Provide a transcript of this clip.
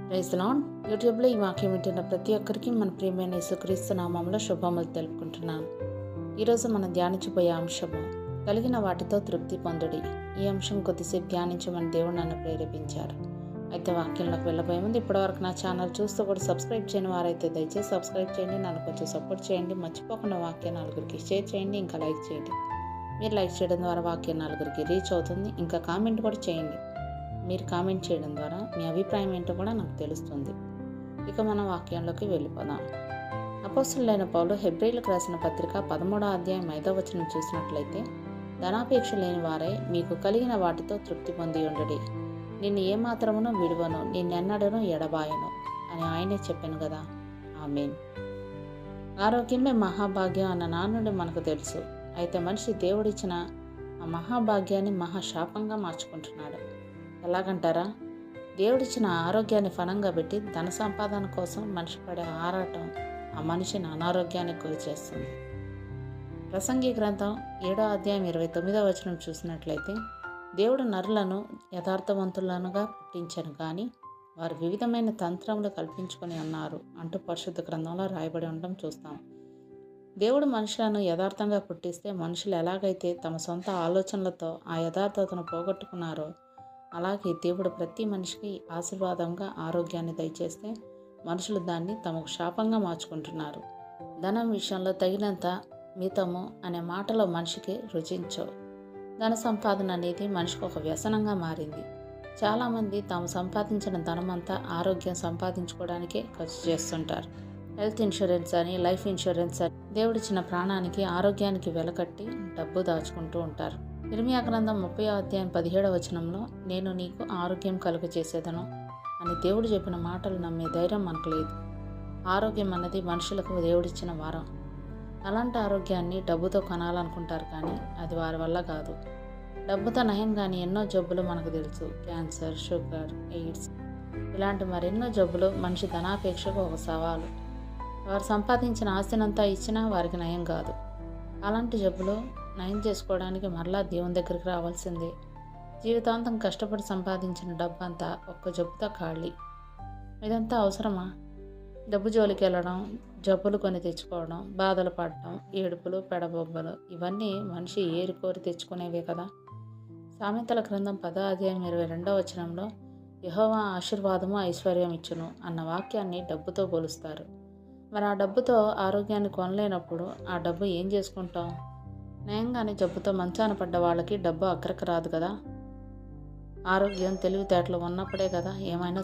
Praise the lord. యూట్యూబ్లో ఈ వాక్యం వింటున్న ప్రతి ఒక్కరికి మన ప్రియమైన యేసుక్రీస్తు నామములో శుభములు తెలుపుకుంటున్నాను. ఈరోజు మనం ధ్యానించబోయే అంశము కలిగిన వాటితో తృప్తి పొందుడి. ఈ అంశం కొద్దిసేపు ధ్యానించమని దేవుడు నన్ను ప్రేరేపించారు. అయితే వాక్యంలోకి వెళ్ళబోయే ముందు ఇప్పటివరకు నా ఛానల్ చూస్తూ కూడా సబ్స్క్రైబ్ చేయని వారైతే దయచేసి సబ్స్క్రైబ్ చేయండి, నన్ను కొంచెం సపోర్ట్ చేయండి. మర్చిపోకుండా వాక్యం నలుగురికి షేర్ చేయండి, ఇంకా లైక్ చేయండి. మీరు లైక్ చేయడం ద్వారా వాక్యం నలుగురికి రీచ్ అవుతుంది. ఇంకా కామెంట్ కూడా చేయండి. మీరు కామెంట్ చేయడం ద్వారా మీ అభిప్రాయం ఏంటో కూడా నాకు తెలుస్తుంది. ఇక మనం వాక్యంలోకి వెళ్ళిపోదాం. అపోస్తలుడైన పౌలు హెబ్రీయులకు రాసిన పత్రిక 13వ అధ్యాయం 5వ వచనం చూసినట్లయితే, ధనాపేక్ష లేని వారై మీకు కలిగిన వాటితో తృప్తి పొంది ఉండడి. నిన్ను ఏమాత్రమును విడువను, నిన్నెన్నడను ఎడబాయను అని ఆయనే చెప్పాను కదా. ఆమేన్. ఆరోగ్యమే మహాభాగ్యం అన్న నానుడి మనకు తెలుసు. అయితే మనిషి దేవుడిచ్చిన ఆ మహాభాగ్యాన్ని మహాశాపంగా మార్చుకుంటున్నాడు. ఎలాగంటారా? దేవుడిచ్చిన ఆరోగ్యాన్ని ఫలంగా పెట్టి ధన సంపాదన కోసం మనిషి పడే ఆరాటం ఆ మనిషిని అనారోగ్యానికి గురి చేస్తుంది. ప్రసంగి గ్రంథం 7వ అధ్యాయం 29వ వచనం చూసినట్లయితే, దేవుడు నరులను యథార్థవంతులనుగా పుట్టించను కానీ వారు వివిధమైన తంత్రములు కల్పించుకొని ఉన్నారు అంటూ పరిశుద్ధ గ్రంథంలో రాయబడి ఉండడం చూస్తాం. దేవుడు మనుషులను యథార్థంగా పుట్టిస్తే మనుషులు ఎలాగైతే తమ సొంత ఆలోచనలతో ఆ యథార్థతను పోగొట్టుకున్నారో, అలాగే దేవుడు ప్రతి మనిషికి ఆశీర్వాదంగా ఆరోగ్యాన్ని దయచేస్తే మనుషులు దాన్ని తమకు శాపంగా మార్చుకుంటున్నారు. ధనం విషయంలో తగినంత మితము అనే మాటలో మనిషికి రుచించవు. ధన సంపాదన అనేది మనిషికి ఒక వ్యసనంగా మారింది. చాలామంది తాము సంపాదించిన ధనమంతా ఆరోగ్యం సంపాదించుకోవడానికే ఖర్చు చేస్తుంటారు. హెల్త్ ఇన్సూరెన్స్ అని, లైఫ్ ఇన్సూరెన్స్ అని దేవుడిచ్చిన ప్రాణానికి ఆరోగ్యానికి వెలకట్టి డబ్బు దాచుకుంటూ ఉంటారు. ఇర్మియా గ్రంథం 30వ అధ్యాయం 17వ వచనంలో, నేను నీకు ఆరోగ్యం కలుగజేసేదను అని దేవుడు చెప్పిన మాటలు నమ్మే ధైర్యం మనకు లేదు. ఆరోగ్యం అన్నది మనుషులకు దేవుడిచ్చిన వరం. అలాంటి ఆరోగ్యాన్ని డబ్బుతో కొనాలనుకుంటారు కానీ అది వారి వల్ల కాదు. డబ్బుతో నయం కానీ ఎన్నో జబ్బులు మనకు తెలుసు. క్యాన్సర్, షుగర్, ఎయిడ్స్ ఇలాంటి మరెన్నో జబ్బులు మనిషి ధనాపేక్షకు ఒక సవాలు. వారు సంపాదించిన ఆస్తినంతా ఇచ్చినా వారికి నయం కాదు. అలాంటి జబ్బులు నయం చేసుకోవడానికి మరలా దేవుని దగ్గరికి రావాల్సిందే. జీవితాంతం కష్టపడి సంపాదించిన డబ్బు అంతా ఒక్క జబ్బుతో ఖాళీ. ఇదంతా అవసరమా? డబ్బు జోలికి వెళ్ళడం, జబ్బులు కొని తెచ్చుకోవడం, బాధలు పడడం, ఏడుపులు, పెడబొబ్బలు ఇవన్నీ మనిషి ఏరుకోరి తెచ్చుకునేవే కదా. సామెతల గ్రంథం 10వ అధ్యాయం 22వ వచనంలో, యెహోవా ఆశీర్వాదము ఐశ్వర్యం ఇచ్చును అన్న వాక్యాన్ని డబ్బుతో పోలుస్తారు. మరి ఆ డబ్బుతో ఆరోగ్యాన్ని కొనలేనప్పుడు ఆ డబ్బు ఏం చేసుకుంటాం? నయంగానే జబ్బుతో మంచాన పడ్డ వాళ్ళకి డబ్బు అక్కరకు రాదు కదా. ఆరోగ్యం, తెలివితేటలు ఉన్నప్పుడే కదా ఏమైనా